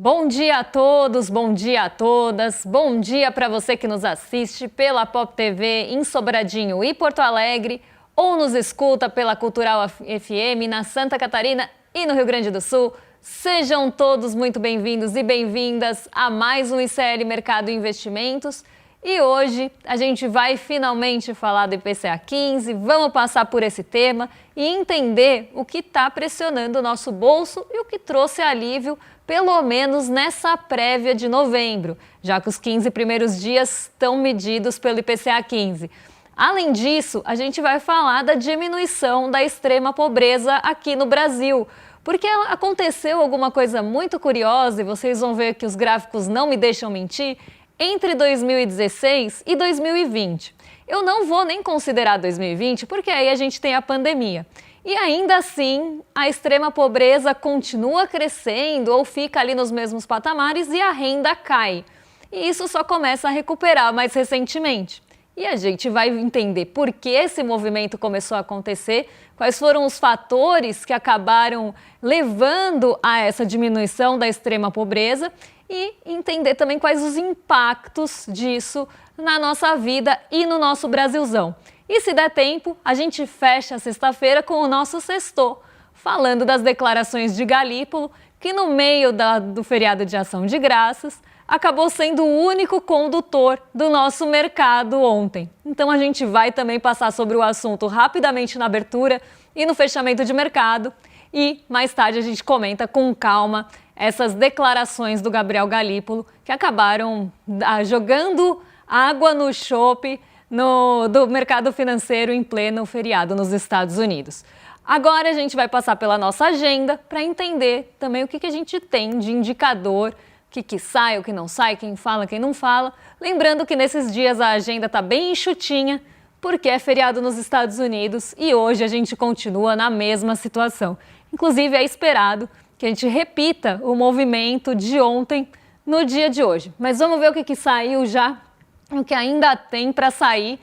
Bom dia a todos, bom dia a todas, bom dia para você que nos assiste pela Pop TV em Sobradinho e Porto Alegre ou nos escuta pela Cultural FM na Santa Catarina e no Rio Grande do Sul. Sejam todos muito bem-vindos e bem-vindas a mais um ICL Mercado e Investimentos. E hoje a gente vai finalmente falar do IPCA 15, vamos passar por esse tema e entender o que está pressionando o nosso bolso e o que trouxe alívio, pelo menos nessa prévia de novembro, já que os 15 primeiros dias estão medidos pelo IPCA 15. Além disso, a gente vai falar da diminuição da extrema pobreza aqui no Brasil, porque aconteceu alguma coisa muito curiosa e vocês vão ver que os gráficos não me deixam mentir. Entre 2016 e 2020. Eu não vou nem considerar 2020, porque aí a gente tem a pandemia. E ainda assim, a extrema pobreza continua crescendo ou fica ali nos mesmos patamares e a renda cai. E isso só começa a recuperar mais recentemente. E a gente vai entender por que esse movimento começou a acontecer, quais foram os fatores que acabaram levando a essa diminuição da extrema pobreza e entender também quais os impactos disso na nossa vida e no nosso Brasilzão. E se der tempo, a gente fecha a sexta-feira com o nosso sexto, falando das declarações de Galípolo, que no meio do feriado de Ação de Graças, acabou sendo o único condutor do nosso mercado ontem. Então a gente vai também passar sobre o assunto rapidamente na abertura e no fechamento de mercado. E mais tarde a gente comenta com calma essas declarações do Gabriel Galípolo, que acabaram jogando água no chope do mercado financeiro em pleno feriado nos Estados Unidos. Agora a gente vai passar pela nossa agenda para entender também o que a gente tem de indicador, o que sai, o que não sai, quem fala, quem não fala. Lembrando que nesses dias a agenda está bem enxutinha, porque é feriado nos Estados Unidos e hoje a gente continua na mesma situação. Inclusive é esperado que a gente repita o movimento de ontem no dia de hoje. Mas vamos ver o que saiu já, o que ainda tem para sair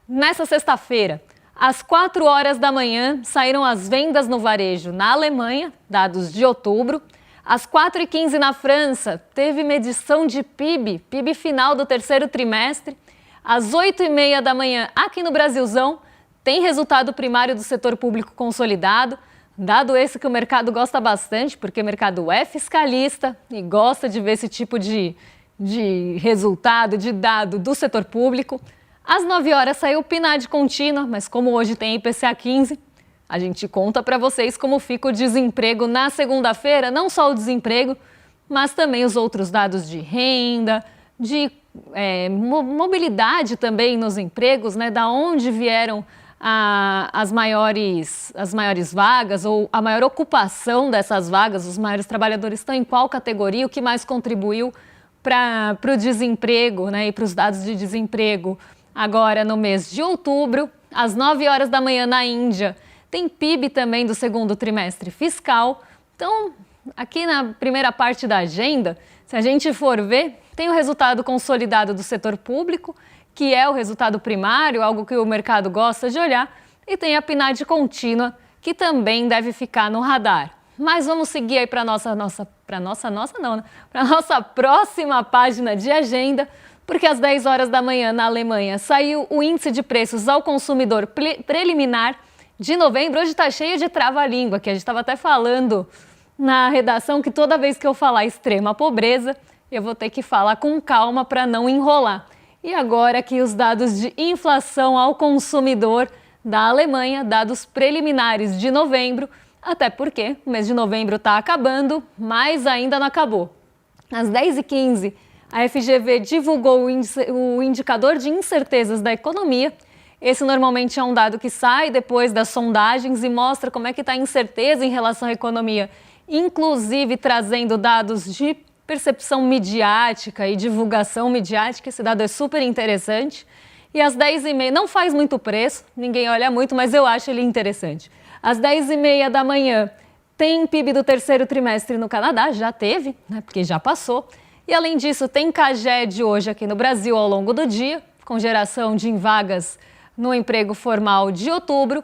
nessa sexta-feira. Às 4 horas da manhã saíram as vendas no varejo na Alemanha, dados de outubro. Às 4h15 na França, teve medição de PIB final do terceiro trimestre. Às 8h30 da manhã, aqui no Brasilzão, tem resultado primário do setor público consolidado. Dado esse que o mercado gosta bastante, porque o mercado é fiscalista e gosta de ver esse tipo de resultado, de dado do setor público. Às 9 horas saiu o PNAD contínua, mas como hoje tem IPCA 15, a gente conta para vocês como fica o desemprego na segunda-feira, não só o desemprego, mas também os outros dados de renda, de mobilidade também nos empregos, né, da onde vieram as maiores vagas ou a maior ocupação dessas vagas, os maiores trabalhadores estão em qual categoria, o que mais contribuiu para o desemprego, né, e para os dados de desemprego. Agora, no mês de outubro, às 9 horas da manhã na Índia, tem PIB também do segundo trimestre fiscal. Então, aqui na primeira parte da agenda, se a gente for ver, tem o resultado consolidado do setor público, que é o resultado primário, algo que o mercado gosta de olhar, e tem a PNAD contínua, que também deve ficar no radar. Mas vamos seguir aí para nossa próxima página de agenda, porque às 10 horas da manhã na Alemanha saiu o índice de preços ao consumidor preliminar de novembro. Hoje está cheio de trava-língua, que a gente estava até falando na redação que toda vez que eu falar extrema pobreza, eu vou ter que falar com calma para não enrolar. E agora aqui os dados de inflação ao consumidor da Alemanha, dados preliminares de novembro, até porque o mês de novembro está acabando, mas ainda não acabou. Às 10h15, a FGV divulgou o indicador de incertezas da economia. Esse normalmente é um dado que sai depois das sondagens e mostra como é que está a incerteza em relação à economia, inclusive trazendo dados de percepção midiática e divulgação midiática. Esse dado é super interessante. E às 10h30, não faz muito preço, ninguém olha muito, mas eu acho ele interessante. Às 10h30 da manhã, tem PIB do terceiro trimestre no Canadá, já teve, né, porque já passou. E além disso, tem CAGED hoje aqui no Brasil ao longo do dia, com geração de vagas no emprego formal de outubro.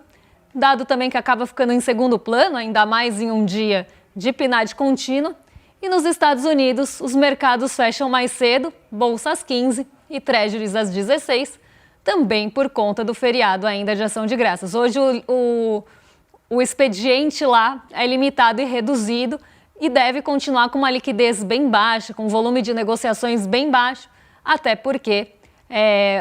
Dado também que acaba ficando em segundo plano, ainda mais em um dia de PNAD contínua. E nos Estados Unidos, os mercados fecham mais cedo, bolsa às 15 e treasuries às 16, também por conta do feriado ainda de Ação de Graças. Hoje o expediente lá é limitado e reduzido e deve continuar com uma liquidez bem baixa, com um volume de negociações bem baixo, até porque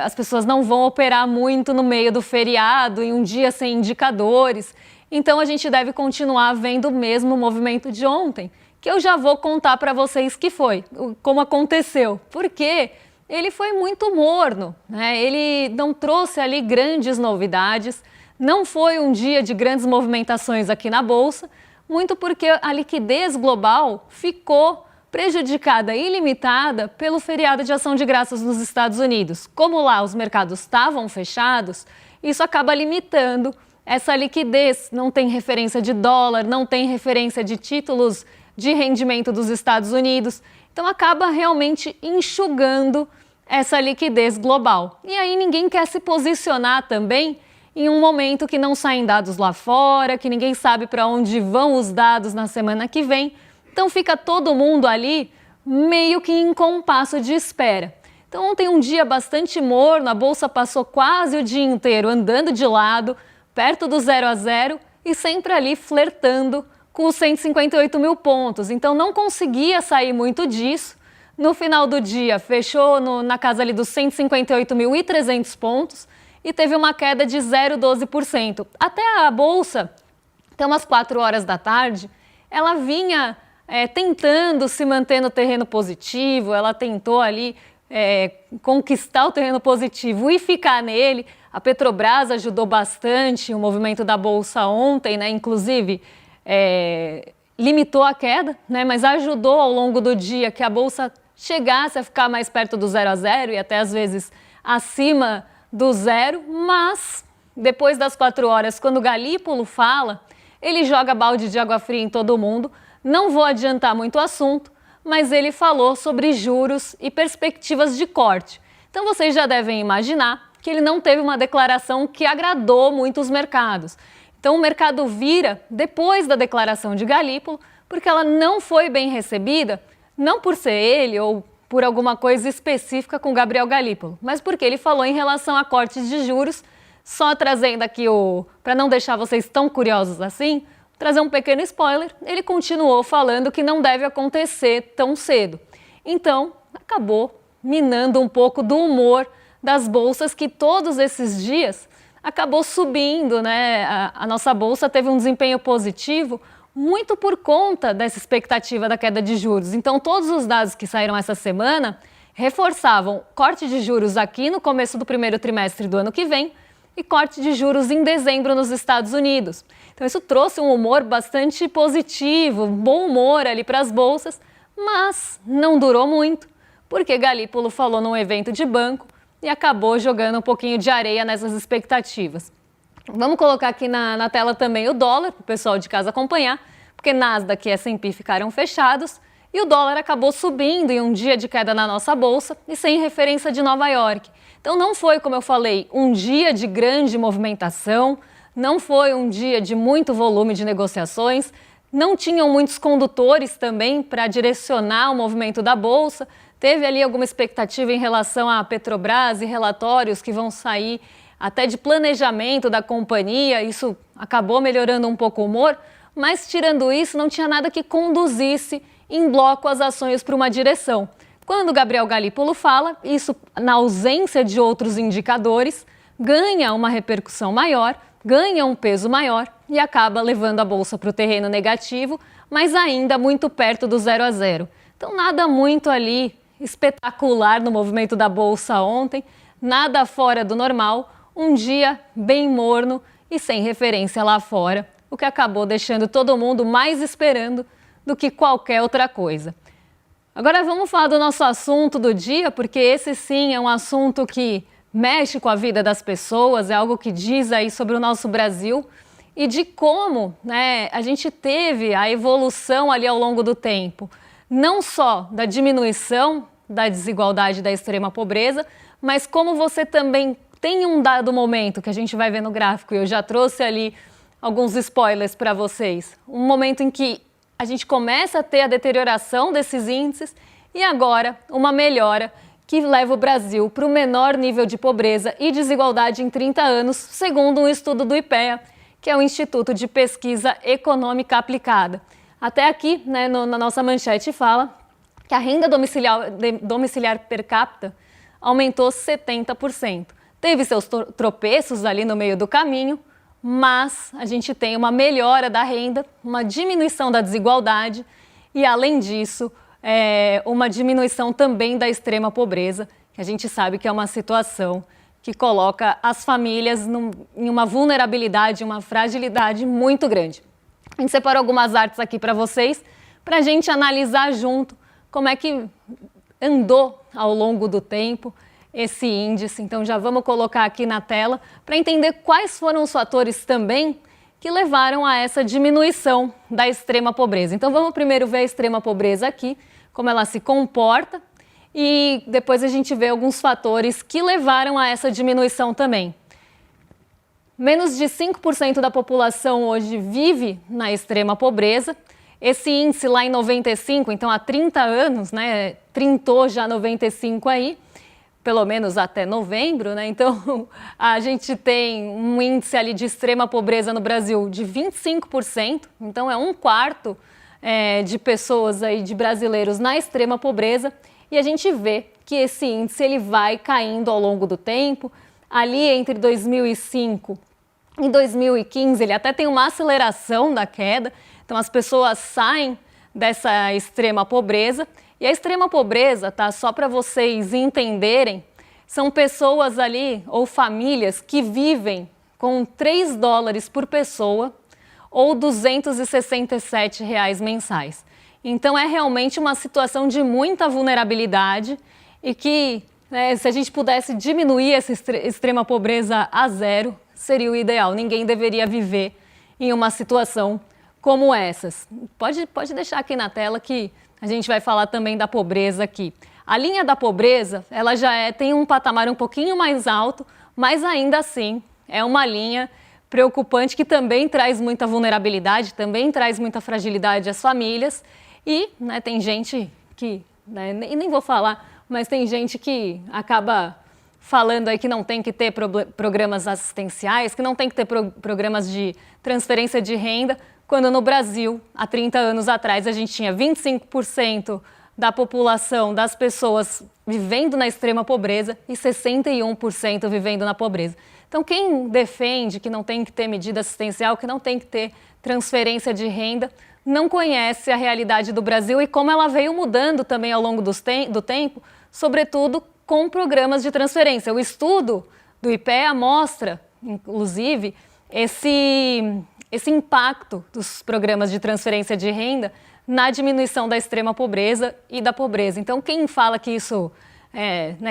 as pessoas não vão operar muito no meio do feriado, em um dia sem indicadores. Então a gente deve continuar vendo o mesmo movimento de ontem, que eu já vou contar para vocês que foi, como aconteceu, porque ele foi muito morno, né? Ele não trouxe ali grandes novidades, não foi um dia de grandes movimentações aqui na Bolsa, muito porque a liquidez global ficou prejudicada e limitada pelo feriado de Ação de Graças nos Estados Unidos. Como lá os mercados estavam fechados, isso acaba limitando essa liquidez. Não tem referência de dólar, não tem referência de títulos de rendimento dos Estados Unidos. Então acaba realmente enxugando essa liquidez global. E aí ninguém quer se posicionar também em um momento que não saem dados lá fora, que ninguém sabe para onde vão os dados na semana que vem. Então fica todo mundo ali meio que em compasso de espera. Então ontem um dia bastante morno, a Bolsa passou quase o dia inteiro andando de lado, perto do 0 a 0 e sempre ali flertando com os 158 mil pontos. Então não conseguia sair muito disso. No final do dia fechou na casa ali dos 158.300 pontos e teve uma queda de 0,12%. Até a Bolsa, até umas 4 horas da tarde, ela vinha tentando se manter no terreno positivo, ela tentou ali conquistar o terreno positivo e ficar nele. A Petrobras ajudou bastante o movimento da Bolsa ontem, né? Inclusive limitou a queda, né? Mas ajudou ao longo do dia que a Bolsa chegasse a ficar mais perto do 0 a 0 e até às vezes acima do zero, mas depois das 4 horas, quando o Galípolo fala, ele joga balde de água fria em todo mundo. Não vou adiantar muito o assunto, mas ele falou sobre juros e perspectivas de corte. Então vocês já devem imaginar que ele não teve uma declaração que agradou muito os mercados. Então o mercado vira depois da declaração de Galípolo, porque ela não foi bem recebida, não por ser ele ou por alguma coisa específica com Gabriel Galípolo, mas porque ele falou em relação a cortes de juros. Só trazendo aqui para não deixar vocês tão curiosos assim, trazer um pequeno spoiler, ele continuou falando que não deve acontecer tão cedo. Então, acabou minando um pouco do humor das bolsas, que todos esses dias acabou subindo, né? A nossa bolsa teve um desempenho positivo muito por conta dessa expectativa da queda de juros. Então, todos os dados que saíram essa semana reforçavam corte de juros aqui no começo do primeiro trimestre do ano que vem e corte de juros em dezembro nos Estados Unidos. Então isso trouxe um humor bastante positivo, um bom humor ali para as bolsas, mas não durou muito, porque Galípolo falou num evento de banco e acabou jogando um pouquinho de areia nessas expectativas. Vamos colocar aqui na tela também o dólar, para o pessoal de casa acompanhar, porque Nasdaq e S&P ficaram fechados e o dólar acabou subindo em um dia de queda na nossa bolsa e sem referência de Nova York. Então não foi, como eu falei, um dia de grande movimentação, não foi um dia de muito volume de negociações, não tinham muitos condutores também para direcionar o movimento da Bolsa. Teve ali alguma expectativa em relação à Petrobras e relatórios que vão sair até de planejamento da companhia, isso acabou melhorando um pouco o humor, mas tirando isso não tinha nada que conduzisse em bloco as ações para uma direção. Quando Gabriel Galípolo fala, isso na ausência de outros indicadores, ganha uma repercussão maior, ganha um peso maior e acaba levando a Bolsa para o terreno negativo, mas ainda muito perto do 0 a 0. Então nada muito ali espetacular no movimento da Bolsa ontem, nada fora do normal, um dia bem morno e sem referência lá fora, o que acabou deixando todo mundo mais esperando do que qualquer outra coisa. Agora vamos falar do nosso assunto do dia, porque esse sim é um assunto que mexe com a vida das pessoas, é algo que diz aí sobre o nosso Brasil e de como, né, a gente teve a evolução ali ao longo do tempo, não só da diminuição da desigualdade e da extrema pobreza, mas como você também tem um dado momento que a gente vai ver no gráfico, e eu já trouxe ali alguns spoilers para vocês, um momento em que a gente começa a ter a deterioração desses índices e agora uma melhora que leva o Brasil para o menor nível de pobreza e desigualdade em 30 anos, segundo um estudo do IPEA, que é o Instituto de Pesquisa Econômica Aplicada. Até aqui, né, na nossa manchete fala que a renda domiciliar per capita aumentou 70%. Teve seus tropeços ali no meio do caminho, mas a gente tem uma melhora da renda, uma diminuição da desigualdade e, além disso, uma diminuição também da extrema pobreza, que a gente sabe que é uma situação que coloca as famílias em uma vulnerabilidade, uma fragilidade muito grande. A gente separou algumas artes aqui para vocês, para a gente analisar junto como é que andou ao longo do tempo esse índice. Então já vamos colocar aqui na tela para entender quais foram os fatores também que levaram a essa diminuição da extrema pobreza. Então vamos primeiro ver a extrema pobreza aqui, como ela se comporta, e depois a gente vê alguns fatores que levaram a essa diminuição também. Menos de 5% da população hoje vive na extrema pobreza. Esse índice lá em 95, então há 30 anos, né, trintou já 95 aí, pelo menos até novembro, né? Então a gente tem um índice ali de extrema pobreza no Brasil de 25%, então é um quarto de pessoas aí, de brasileiros na extrema pobreza, e a gente vê que esse índice ele vai caindo ao longo do tempo. Ali entre 2005 e 2015 ele até tem uma aceleração da queda, então as pessoas saem dessa extrema pobreza. E a extrema pobreza, tá, só para vocês entenderem, são pessoas ali ou famílias que vivem com $3 por pessoa ou R$ 267 mensais. Então é realmente uma situação de muita vulnerabilidade e que, né, se a gente pudesse diminuir essa extrema pobreza a zero, seria o ideal. Ninguém deveria viver em uma situação como essas. Pode deixar aqui na tela que a gente vai falar também da pobreza aqui. A linha da pobreza, ela já tem um patamar um pouquinho mais alto, mas ainda assim é uma linha preocupante que também traz muita vulnerabilidade, também traz muita fragilidade às famílias. E, né, tem gente que, né, nem vou falar, mas tem gente que acaba falando aí que não tem que ter programas assistenciais, que não tem que ter programas de transferência de renda, quando no Brasil, há 30 anos atrás, a gente tinha 25% da população, das pessoas vivendo na extrema pobreza e 61% vivendo na pobreza. Então, quem defende que não tem que ter medida assistencial, que não tem que ter transferência de renda, não conhece a realidade do Brasil e como ela veio mudando também ao longo do tempo, sobretudo com programas de transferência. O estudo do IPEA mostra, inclusive, esse impacto dos programas de transferência de renda na diminuição da extrema pobreza e da pobreza. Então, quem fala que isso,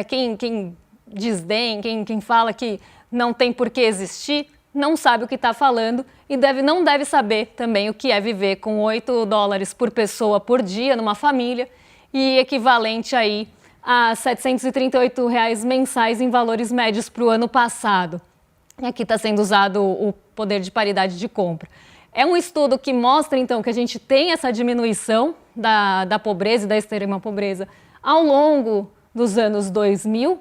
quem desdém, quem fala que não tem por que existir, não sabe o que está falando e não deve saber também o que é viver com $8 por pessoa por dia numa família e equivalente aí a R$ 738 mensais em valores médios para o ano passado. E aqui está sendo usado o poder de paridade de compra. É um estudo que mostra, então, que a gente tem essa diminuição da pobreza e da extrema pobreza ao longo dos anos 2000.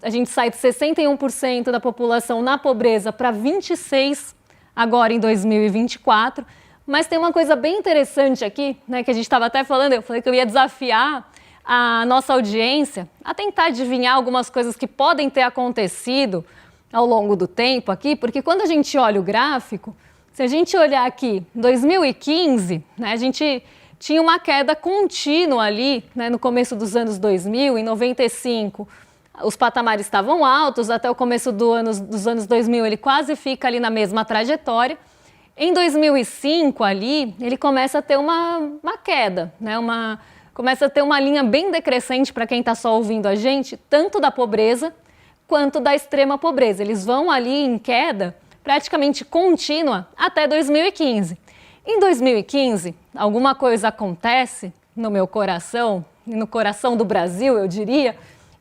A gente sai de 61% da população na pobreza para 26% agora em 2024. Mas tem uma coisa bem interessante aqui, né, que a gente estava até falando, eu falei que eu ia desafiar a nossa audiência a tentar adivinhar algumas coisas que podem ter acontecido ao longo do tempo aqui, porque quando a gente olha o gráfico, se a gente olhar aqui, 2015, né, a gente tinha uma queda contínua ali, né, no começo dos anos 2000, em 95, os patamares estavam altos, até o começo dos anos 2000 ele quase fica ali na mesma trajetória. Em 2005 ali, ele começa a ter uma queda, né, começa a ter uma linha bem decrescente para quem está só ouvindo a gente, tanto da pobreza quanto da extrema pobreza. Eles vão ali em queda praticamente contínua até 2015. Em 2015, alguma coisa acontece no meu coração, e no coração do Brasil, eu diria,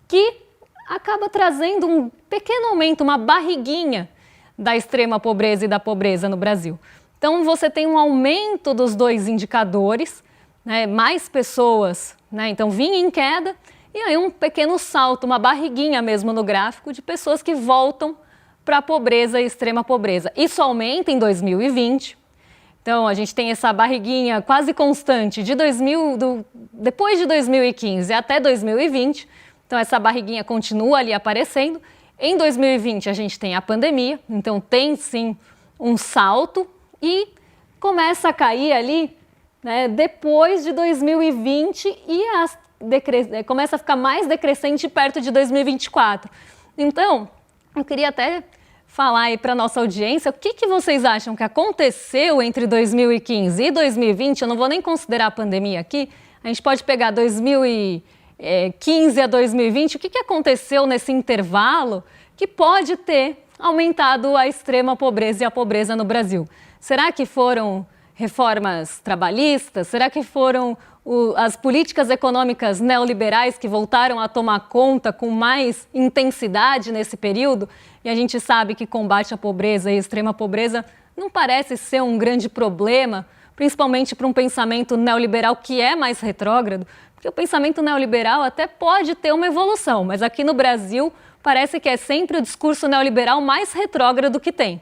que acaba trazendo um pequeno aumento, uma barriguinha da extrema pobreza e da pobreza no Brasil. Então, você tem um aumento dos dois indicadores, né, mais pessoas, né, então vinha em queda, e aí um pequeno salto, uma barriguinha mesmo no gráfico de pessoas que voltam para a pobreza e extrema pobreza. Isso aumenta em 2020, então a gente tem essa barriguinha quase constante de depois de 2015 até 2020, então essa barriguinha continua ali aparecendo. Em 2020 a gente tem a pandemia, então tem sim um salto e começa a cair ali, né, depois de 2020 e começa a ficar mais decrescente perto de 2024. Então, eu queria até falar aí para a nossa audiência o que vocês acham que aconteceu entre 2015 e 2020. Eu não vou nem considerar a pandemia aqui, a gente pode pegar 2015 a 2020, o que aconteceu nesse intervalo que pode ter aumentado a extrema pobreza e a pobreza no Brasil. Será que foram reformas trabalhistas? Será que foram as políticas econômicas neoliberais que voltaram a tomar conta com mais intensidade nesse período? E a gente sabe que combate à pobreza e extrema pobreza não parece ser um grande problema, principalmente para um pensamento neoliberal que é mais retrógrado, porque o pensamento neoliberal até pode ter uma evolução, mas aqui no Brasil parece que é sempre o discurso neoliberal mais retrógrado que tem.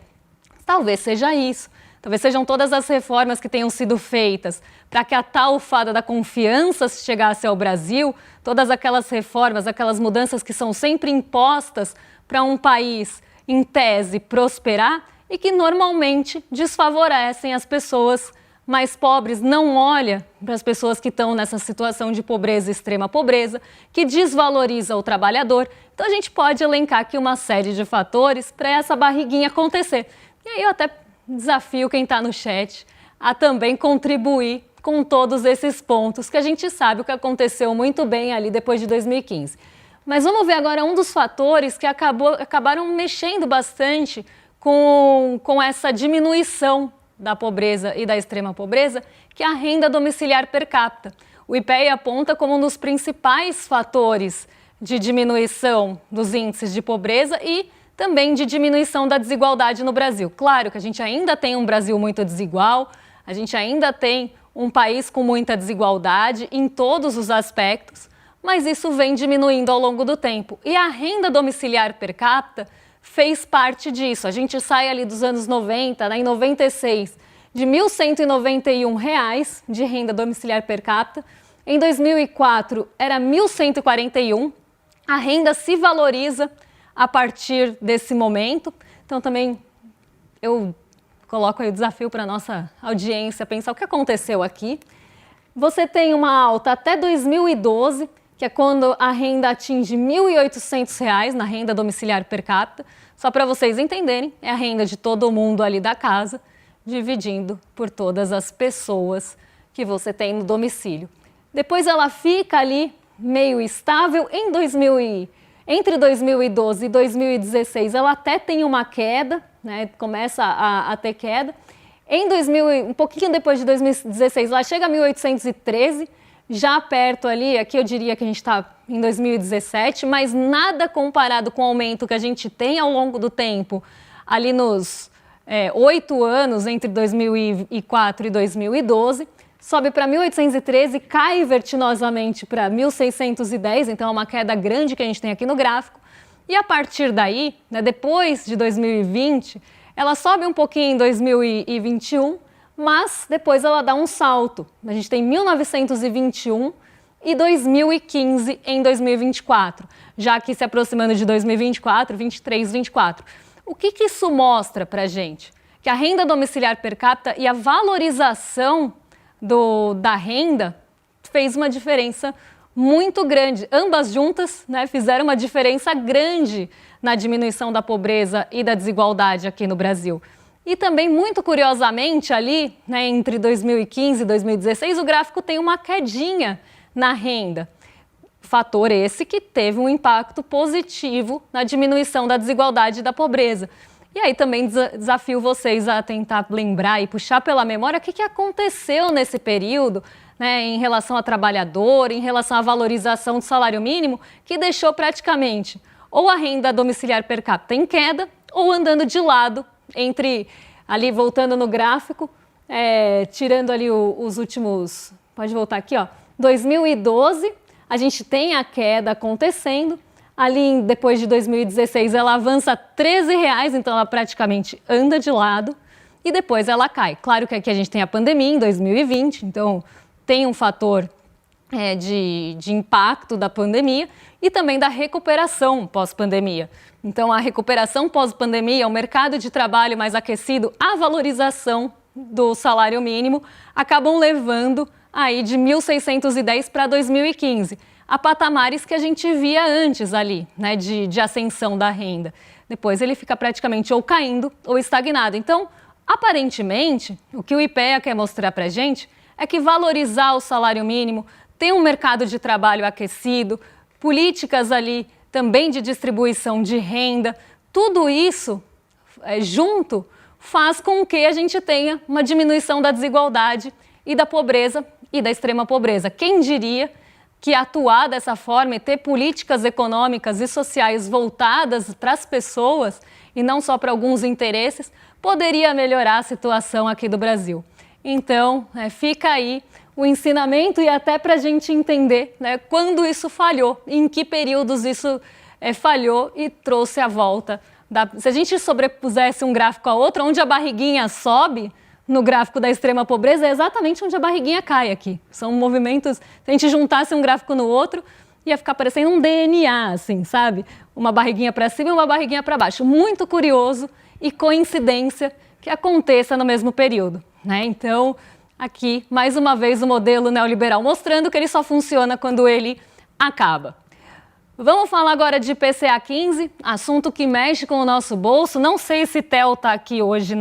Talvez seja isso. Talvez sejam todas as reformas que tenham sido feitas para que a tal fada da confiança chegasse ao Brasil, todas aquelas reformas, aquelas mudanças que são sempre impostas para um país, em tese, prosperar e que normalmente desfavorecem as pessoas mais pobres, não olha para as pessoas que estão nessa situação de pobreza, extrema pobreza, que desvaloriza o trabalhador. Então a gente pode elencar aqui uma série de fatores para essa barriguinha acontecer. E aí eu até desafio quem está no chat a também contribuir com todos esses pontos, que a gente sabe o que aconteceu muito bem ali depois de 2015. Mas vamos ver agora um dos fatores que acabaram mexendo bastante com essa diminuição da pobreza e da extrema pobreza, que é a renda domiciliar per capita. O IPEA aponta como um dos principais fatores de diminuição dos índices de pobreza e também de diminuição da desigualdade no Brasil. Claro que a gente ainda tem um Brasil muito desigual, a gente ainda tem um país com muita desigualdade em todos os aspectos, mas isso vem diminuindo ao longo do tempo. E a renda domiciliar per capita fez parte disso. A gente sai ali dos anos 90, né, em 96, de R$ 1.191 de renda domiciliar per capita. Em 2004 era 1.141. A renda se valoriza a partir desse momento. Então também eu coloco aí o desafio para a nossa audiência pensar o que aconteceu aqui. Você tem uma alta até 2012, que é quando a renda atinge R$ 1.800 na renda domiciliar per capita. Só para vocês entenderem, é a renda de todo mundo ali da casa, dividindo por todas as pessoas que você tem no domicílio. Depois ela fica ali meio estável. Entre 2012 e 2016 ela até tem uma queda, né? Começa a ter queda. Um pouquinho depois de 2016 ela chega a 1.813, já perto ali, aqui eu diria que a gente está em 2017, mas nada comparado com o aumento que a gente tem ao longo do tempo, ali nos 8 anos entre 2004 e 2012, sobe para 1.813, cai vertiginosamente para 1.610, então é uma queda grande que a gente tem aqui no gráfico. E a partir daí, né, depois de 2020, ela sobe um pouquinho em 2021, mas depois ela dá um salto. A gente tem 1921 e 2015 em 2024, já que se aproximando de 2024, 23, 24. O que isso mostra para a gente? Que a renda domiciliar per capita e a valorização da renda fez uma diferença muito grande. Ambas juntas, né, fizeram uma diferença grande na diminuição da pobreza e da desigualdade aqui no Brasil. E também, muito curiosamente, ali, né, entre 2015 e 2016, o gráfico tem uma quedinha na renda. Fator esse que teve um impacto positivo na diminuição da desigualdade e da pobreza. E aí também desafio vocês a tentar lembrar e puxar pela memória o que aconteceu nesse período, né, em relação a trabalhador, em relação à valorização do salário mínimo, que deixou praticamente ou a renda domiciliar per capita em queda ou andando de lado entre Ali, voltando no gráfico, tirando ali os últimos... Pode voltar aqui, ó. 2012, a gente tem a queda acontecendo. Ali, depois de 2016, ela avança R$13, então ela praticamente anda de lado. E depois ela cai. Claro que aqui a gente tem a pandemia em 2020, então tem um fator de impacto da pandemia e também da recuperação pós-pandemia. Então, a recuperação pós-pandemia, o mercado de trabalho mais aquecido, a valorização do salário mínimo, acabam levando aí de 1.610 para 2015, a patamares que a gente via antes ali, né, de ascensão da renda. Depois ele fica praticamente ou caindo ou estagnado. Então, aparentemente, o que o IPEA quer mostrar para a gente é que valorizar o salário mínimo, ter um mercado de trabalho aquecido, políticas ali também de distribuição de renda, tudo isso junto faz com que a gente tenha uma diminuição da desigualdade e da pobreza e da extrema pobreza. Quem diria que atuar dessa forma e ter políticas econômicas e sociais voltadas para as pessoas e não só para alguns interesses, poderia melhorar a situação aqui do Brasil. Então, fica aí o ensinamento e até para a gente entender, né, quando isso falhou, em que períodos isso falhou e trouxe a volta. Se a gente sobrepusesse um gráfico a outro, onde a barriguinha sobe, no gráfico da extrema pobreza, é exatamente onde a barriguinha cai aqui. São movimentos, se a gente juntasse um gráfico no outro, ia ficar parecendo um DNA, assim, sabe? Uma barriguinha para cima e uma barriguinha para baixo. Muito curioso e coincidência que aconteça no mesmo período, né? Então, aqui, mais uma vez, o modelo neoliberal mostrando que ele só funciona quando ele acaba. Vamos falar agora de IPCA 15, assunto que mexe com o nosso bolso. Não sei se Theo está aqui hoje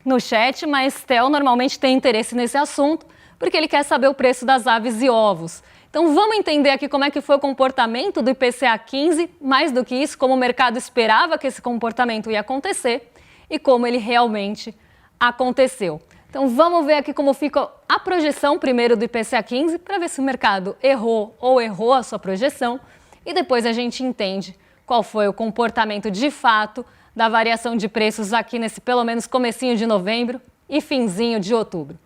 no chat, mas Theo normalmente tem interesse nesse assunto, porque ele quer saber o preço das aves e ovos. Então vamos entender aqui como é que foi o comportamento do IPCA 15, mais do que isso, como o mercado esperava que esse comportamento ia acontecer e como ele realmente aconteceu. Então vamos ver aqui como fica a projeção primeiro do IPCA 15, para ver se o mercado errou ou errou a sua projeção, e depois a gente entende qual foi o comportamento de fato da variação de preços aqui nesse pelo menos comecinho de novembro e finzinho de outubro.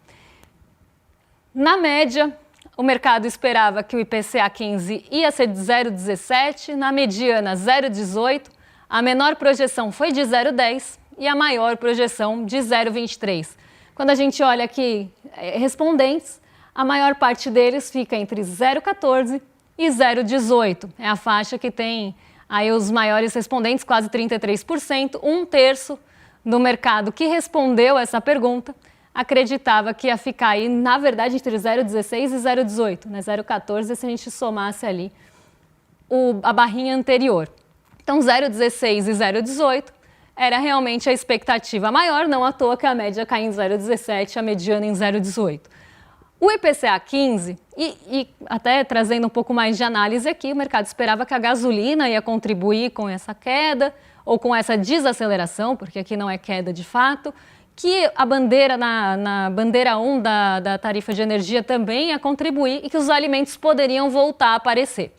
Na média, o mercado esperava que o IPCA 15 ia ser de 0,17, na mediana 0,18, a menor projeção foi de 0,10 e a maior projeção de 0,23. Quando a gente olha aqui respondentes, a maior parte deles fica entre 0,14 e 0,18. É a faixa que tem aí os maiores respondentes, quase 33%, um terço do mercado que respondeu essa pergunta acreditava que ia ficar aí, na verdade, entre 0,16 e 0,18, né? 0,14 se a gente somasse ali a barrinha anterior. Então, 0,16 e 0,18 era realmente a expectativa maior, não à toa que a média cai em 0,17, a mediana em 0,18. O IPCA 15, e até trazendo um pouco mais de análise aqui, o mercado esperava que a gasolina ia contribuir com essa queda ou com essa desaceleração, porque aqui não é queda de fato, que a bandeira na bandeira 1 da tarifa de energia também ia contribuir e que os alimentos poderiam voltar a aparecer.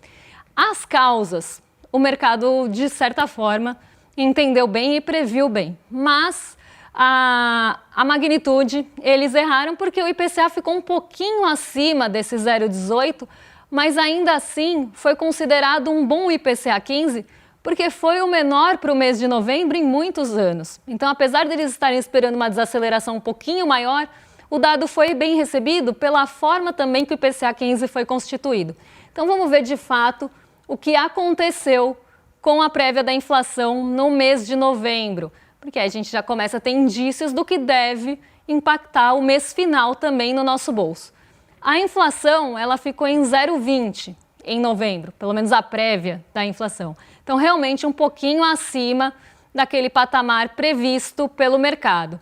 As causas, o mercado, de certa forma, entendeu bem e previu bem, mas a magnitude, eles erraram porque o IPCA ficou um pouquinho acima desse 0,18, mas ainda assim foi considerado um bom IPCA 15, porque foi o menor para o mês de novembro em muitos anos. Então, apesar deles estarem esperando uma desaceleração um pouquinho maior, o dado foi bem recebido pela forma também que o IPCA 15 foi constituído. Então, vamos ver de fato o que aconteceu com a prévia da inflação no mês de novembro, porque aí a gente já começa a ter indícios do que deve impactar o mês final também no nosso bolso. A inflação, ela ficou em 0,20 em novembro, pelo menos a prévia da inflação. Então, realmente um pouquinho acima daquele patamar previsto pelo mercado.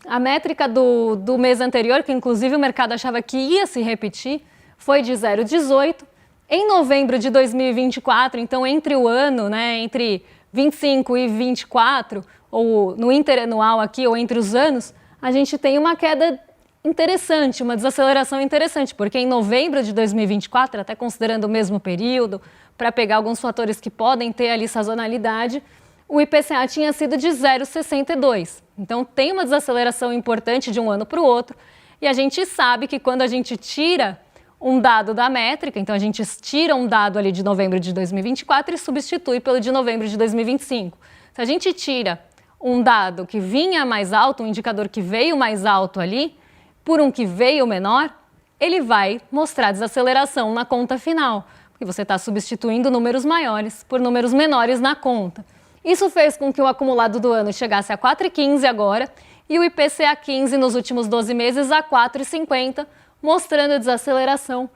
A métrica do mês anterior, que inclusive o mercado achava que ia se repetir, foi de 0,18. Em novembro de 2024, então entre o ano, né, entre 25 e 24, ou no interanual aqui, ou entre os anos, a gente tem uma queda interessante, uma desaceleração interessante, porque em novembro de 2024, até considerando o mesmo período, para pegar alguns fatores que podem ter ali sazonalidade, o IPCA tinha sido de 0,62. Então tem uma desaceleração importante de um ano para o outro, e a gente sabe que quando a gente tira um dado da métrica, então a gente tira um dado ali de novembro de 2024 e substitui pelo de novembro de 2025. Se a gente tira um dado que vinha mais alto, um indicador que veio mais alto ali, por um que veio menor, ele vai mostrar desaceleração na conta final, porque você está substituindo números maiores por números menores na conta. Isso fez com que o acumulado do ano chegasse a 4,15 agora e o IPCA 15 nos últimos 12 meses a 4,50, mostrando a desaceleração,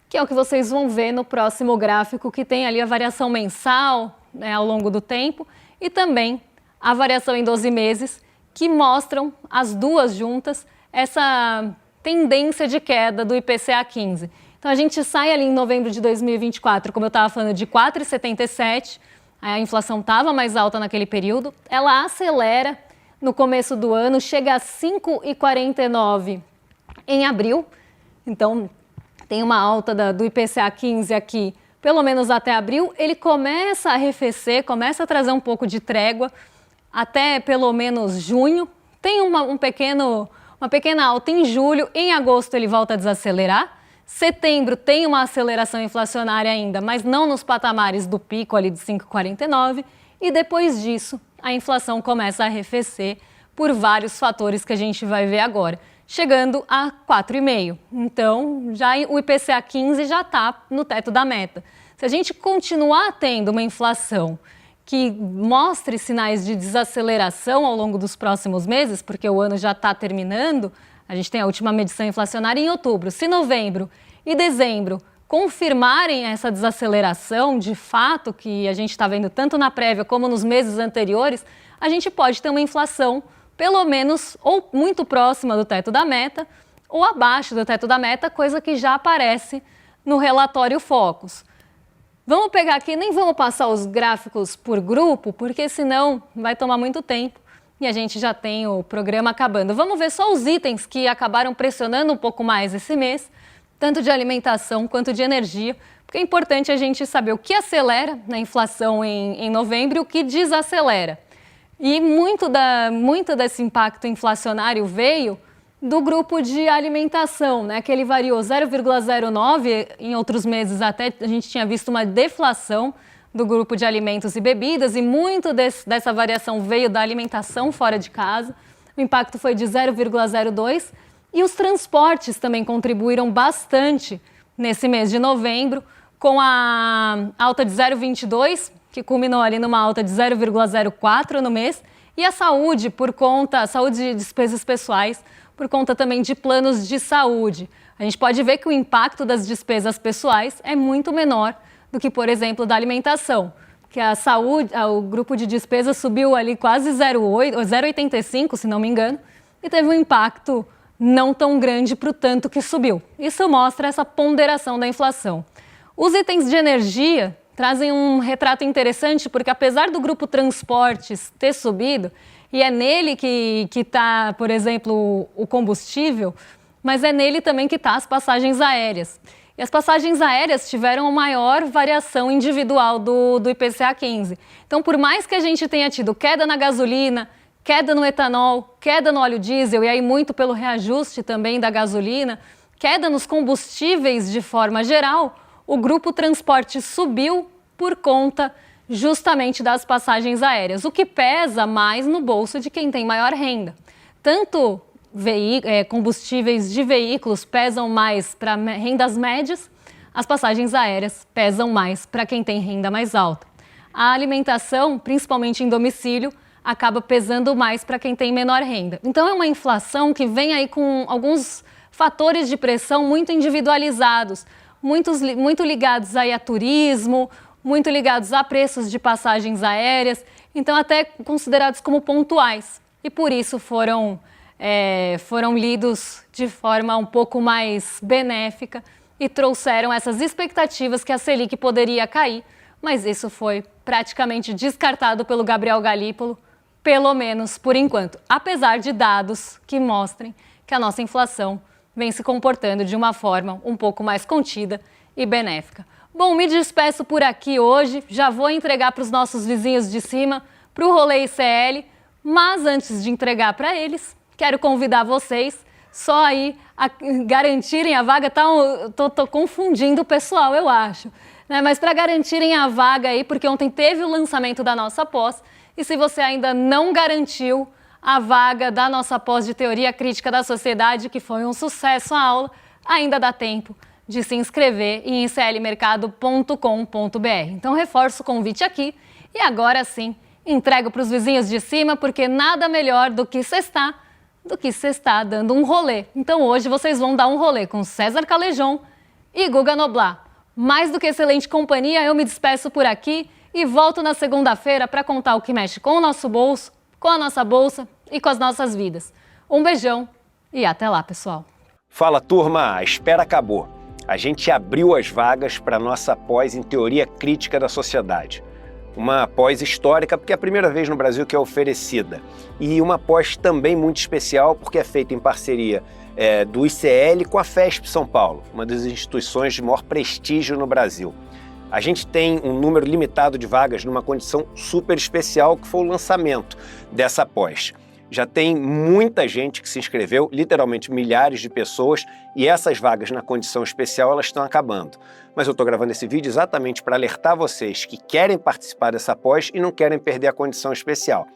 que é o que vocês vão ver no próximo gráfico, que tem ali a variação mensal, né, ao longo do tempo, e também a variação em 12 meses, que mostram as duas juntas essa tendência de queda do IPCA 15. Então a gente sai ali em novembro de 2024, como eu estava falando, de 4,77, a inflação estava mais alta naquele período, ela acelera no começo do ano, chega a 5,49 em abril, então tem uma alta do IPCA 15 aqui, pelo menos até abril, ele começa a arrefecer, começa a trazer um pouco de trégua, até pelo menos junho, tem uma pequena alta em julho, em agosto ele volta a desacelerar, setembro tem uma aceleração inflacionária ainda, mas não nos patamares do pico ali de 5,49, e depois disso a inflação começa a arrefecer por vários fatores que a gente vai ver agora, chegando a 4,5. Então, o IPCA 15 já está no teto da meta. Se a gente continuar tendo uma inflação que mostre sinais de desaceleração ao longo dos próximos meses, porque o ano já está terminando, a gente tem a última medição inflacionária em outubro. Se novembro e dezembro confirmarem essa desaceleração de fato, que a gente está vendo tanto na prévia como nos meses anteriores, a gente pode ter uma inflação pelo menos ou muito próxima do teto da meta ou abaixo do teto da meta, coisa que já aparece no relatório Focus. Vamos pegar aqui, nem vamos passar os gráficos por grupo, porque senão vai tomar muito tempo e a gente já tem o programa acabando. Vamos ver só os itens que acabaram pressionando um pouco mais esse mês, tanto de alimentação quanto de energia, porque é importante a gente saber o que acelera na inflação em novembro e o que desacelera. E muito desse impacto inflacionário veio do grupo de alimentação, né, que ele variou 0,09, em outros meses até a gente tinha visto uma deflação do grupo de alimentos e bebidas, e muito dessa variação veio da alimentação fora de casa. O impacto foi de 0,02 e os transportes também contribuíram bastante nesse mês de novembro, com a alta de 0,22, que culminou ali numa alta de 0,04 no mês, e a saúde saúde e despesas pessoais, por conta também de planos de saúde. A gente pode ver que o impacto das despesas pessoais é muito menor do que, por exemplo, da alimentação, que a saúde, o grupo de despesas subiu ali quase 0,85, se não me engano, e teve um impacto não tão grande para o tanto que subiu. Isso mostra essa ponderação da inflação. Os itens de energia trazem um retrato interessante, porque apesar do grupo transportes ter subido, e é nele que está, por exemplo, o combustível, mas é nele também que está as passagens aéreas. E as passagens aéreas tiveram a maior variação individual do IPCA 15. Então, por mais que a gente tenha tido queda na gasolina, queda no etanol, queda no óleo diesel, e aí muito pelo reajuste também da gasolina, queda nos combustíveis de forma geral, o grupo transporte subiu por conta justamente das passagens aéreas, o que pesa mais no bolso de quem tem maior renda. Tanto combustíveis de veículos pesam mais para rendas médias, as passagens aéreas pesam mais para quem tem renda mais alta. A alimentação, principalmente em domicílio, acaba pesando mais para quem tem menor renda. Então é uma inflação que vem aí com alguns fatores de pressão muito individualizados, muito ligados aí a turismo, muito ligados a preços de passagens aéreas, então até considerados como pontuais. E por isso foram lidos de forma um pouco mais benéfica e trouxeram essas expectativas que a Selic poderia cair, mas isso foi praticamente descartado pelo Gabriel Galípolo, pelo menos por enquanto, apesar de dados que mostrem que a nossa inflação vem se comportando de uma forma um pouco mais contida e benéfica. Bom, me despeço por aqui hoje, já vou entregar para os nossos vizinhos de cima, para o Rolê ICL, mas antes de entregar para eles, quero convidar vocês só aí a garantirem a vaga. Tô confundindo o pessoal, eu acho, né? Mas para garantirem a vaga aí, porque ontem teve o lançamento da nossa pós, e se você ainda não garantiu a vaga da nossa pós de Teoria Crítica da Sociedade, que foi um sucesso a aula, ainda dá tempo de se inscrever em iclmercado.com.br. Então reforço o convite aqui e agora sim entrego para os vizinhos de cima, porque nada melhor do que sextar dando um rolê. Então hoje vocês vão dar um rolê com César Calejon e Guga Noblat. Mais do que excelente companhia, eu me despeço por aqui e volto na segunda-feira para contar o que mexe com o nosso bolso, com a nossa bolsa e com as nossas vidas. Um beijão e até lá, pessoal. Fala, turma! A espera acabou. A gente abriu as vagas para a nossa pós em Teoria Crítica da Sociedade. Uma pós histórica, porque é a primeira vez no Brasil que é oferecida. E uma pós também muito especial, porque é feita em parceria do ICL com a FESP São Paulo, uma das instituições de maior prestígio no Brasil. A gente tem um número limitado de vagas numa condição super especial, que foi o lançamento dessa pós. Já tem muita gente que se inscreveu, literalmente milhares de pessoas, e essas vagas na condição especial elas estão acabando. Mas eu estou gravando esse vídeo exatamente para alertar vocês que querem participar dessa pós e não querem perder a condição especial.